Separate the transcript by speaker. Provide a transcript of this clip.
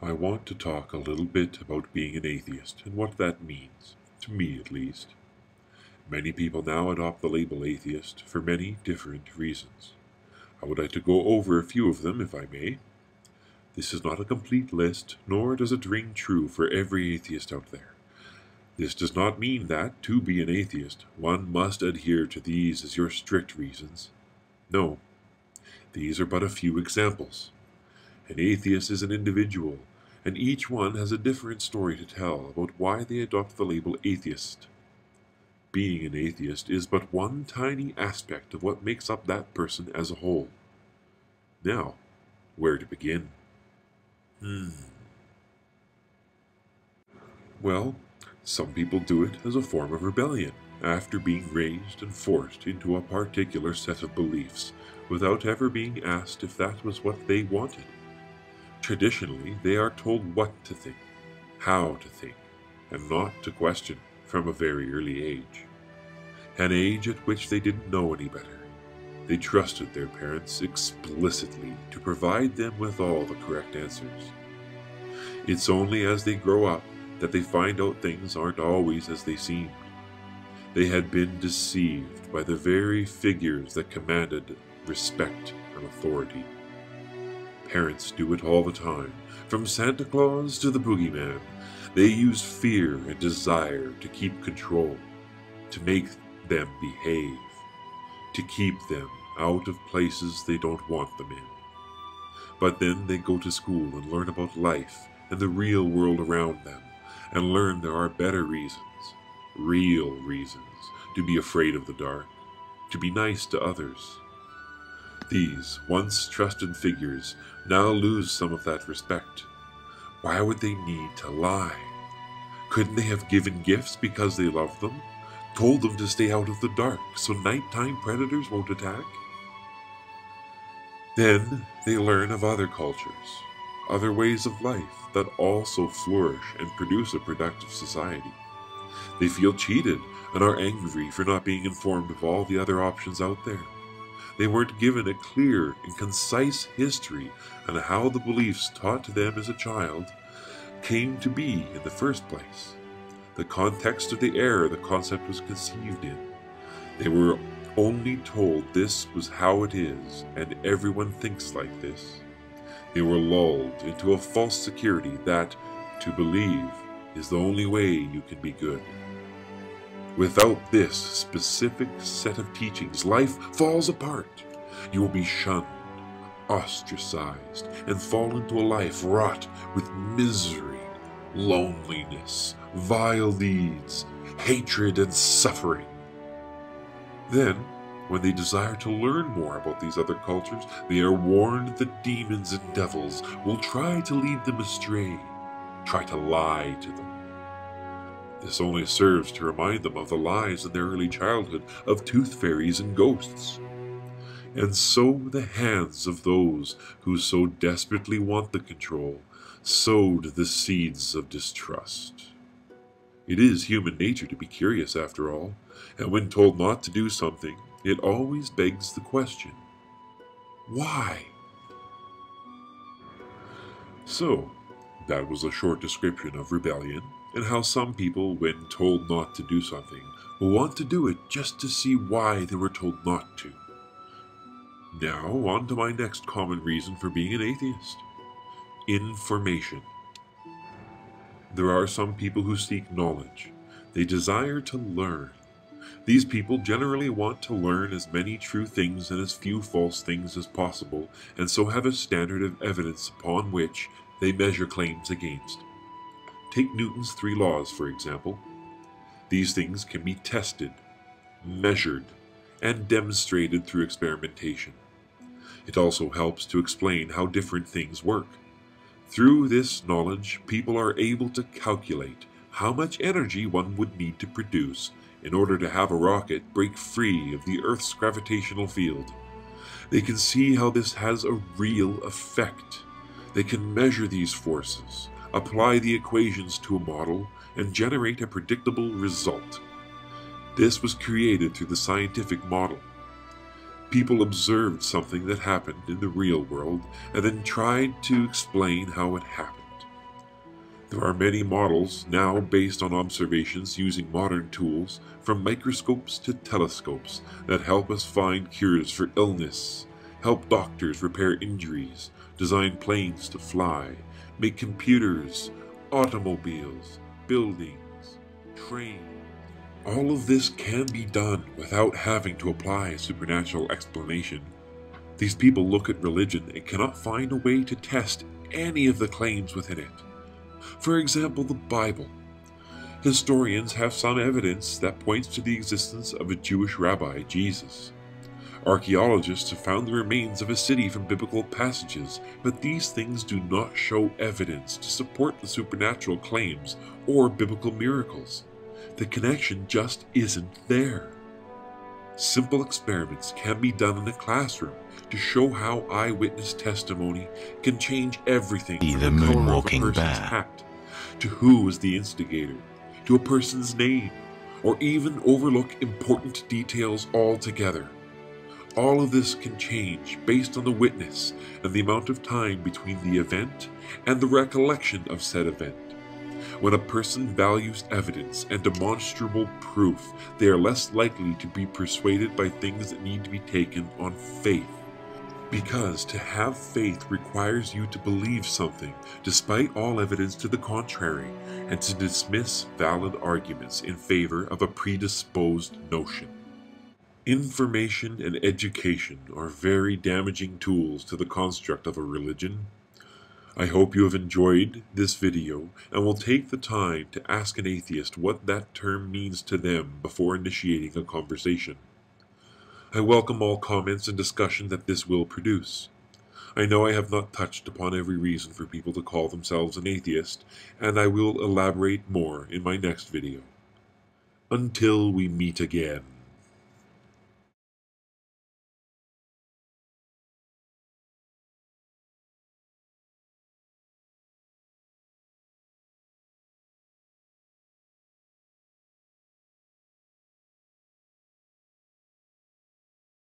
Speaker 1: I want to talk a little bit about being an atheist and what that means, to me at least. Many people now adopt the label atheist for many different reasons. I would like to go over a few of them, if I may. This is not a complete list, nor does it ring true for every atheist out there. This does not mean that, to be an atheist, one must adhere to these as your strict reasons. No, these are but a few examples. An atheist is an individual, and each one has a different story to tell about why they adopt the label atheist. Being an atheist is but one tiny aspect of what makes up that person as a whole. Now, where to begin? Well, some people do it as a form of rebellion, after being raised and forced into a particular set of beliefs, without ever being asked if that was what they wanted. Traditionally, they are told what to think, how to think, and not to question from a very early age. An age at which they didn't know any better. They trusted their parents explicitly to provide them with all the correct answers. It's only as they grow up that they find out things aren't always as they seemed. They had been deceived by the very figures that commanded respect and authority. Parents do it all the time, from Santa Claus to the boogeyman. They use fear and desire to keep control, to make them behave, to keep them out of places they don't want them in. But then they go to school and learn about life and the real world around them, and learn there are better reasons, real reasons, to be afraid of the dark, to be nice to others. These once trusted figures now lose some of that respect. Why would they need to lie? Couldn't they have given gifts because they loved them? Told them to stay out of the dark so nighttime predators won't attack? Then they learn of other cultures, other ways of life that also flourish and produce a productive society. They feel cheated and are angry for not being informed of all the other options out there. They weren't given a clear and concise history on how the beliefs taught to them as a child came to be in the first place, the context of the era the concept was conceived in. They were only told this was how it is and everyone thinks like this. They were lulled into a false security that, to believe, is the only way you can be good. Without this specific set of teachings, life falls apart. You will be shunned, ostracized, and fall into a life wrought with misery, loneliness, vile deeds, hatred, and suffering. Then, when they desire to learn more about these other cultures, they are warned that demons and devils will try to lead them astray, try to lie to them. This only serves to remind them of the lies in their early childhood of tooth fairies and ghosts. And so the hands of those who so desperately want the control sowed the seeds of distrust. It is human nature to be curious after all, and when told not to do something, it always begs the question, why? So, that was a short description of rebellion, and how some people, when told not to do something, will want to do it just to see why they were told not to. Now, on to my next common reason for being an atheist. Information. There are some people who seek knowledge. They desire to learn. These people generally want to learn as many true things and as few false things as possible, and so have a standard of evidence upon which they measure claims against. Take Newton's 3 laws, for example. These things can be tested, measured, and demonstrated through experimentation. It also helps to explain how different things work. Through this knowledge, people are able to calculate how much energy one would need to produce in order to have a rocket break free of the Earth's gravitational field. They can see how this has a real effect. They can measure these forces, apply the equations to a model, and generate a predictable result. This was created through the scientific model. People observed something that happened in the real world and then tried to explain how it happened. There are many models now based on observations using modern tools, from microscopes to telescopes, that help us find cures for illness, help doctors repair injuries, design planes to fly, make computers, automobiles, buildings, trains. All of this can be done without having to apply a supernatural explanation. These people look at religion and cannot find a way to test any of the claims within it. For example, the Bible. Historians have some evidence that points to the existence of a Jewish rabbi, Jesus. Archaeologists have found the remains of a city from biblical passages, but these things do not show evidence to support the supernatural claims or biblical miracles. The connection just isn't there. Simple experiments can be done in a classroom to show how eyewitness testimony can change everything from the color of a person's hat, to who was the instigator, to a person's name, or even overlook important details altogether. All of this can change based on the witness and the amount of time between the event and the recollection of said event. When a person values evidence and demonstrable proof, they are less likely to be persuaded by things that need to be taken on faith. Because to have faith requires you to believe something despite all evidence to the contrary, and to dismiss valid arguments in favor of a predisposed notion. Information and education are very damaging tools to the construct of a religion. I hope you have enjoyed this video and will take the time to ask an atheist what that term means to them before initiating a conversation. I welcome all comments and discussion that this will produce. I know I have not touched upon every reason for people to call themselves an atheist, and I will elaborate more in my next video. Until we meet again.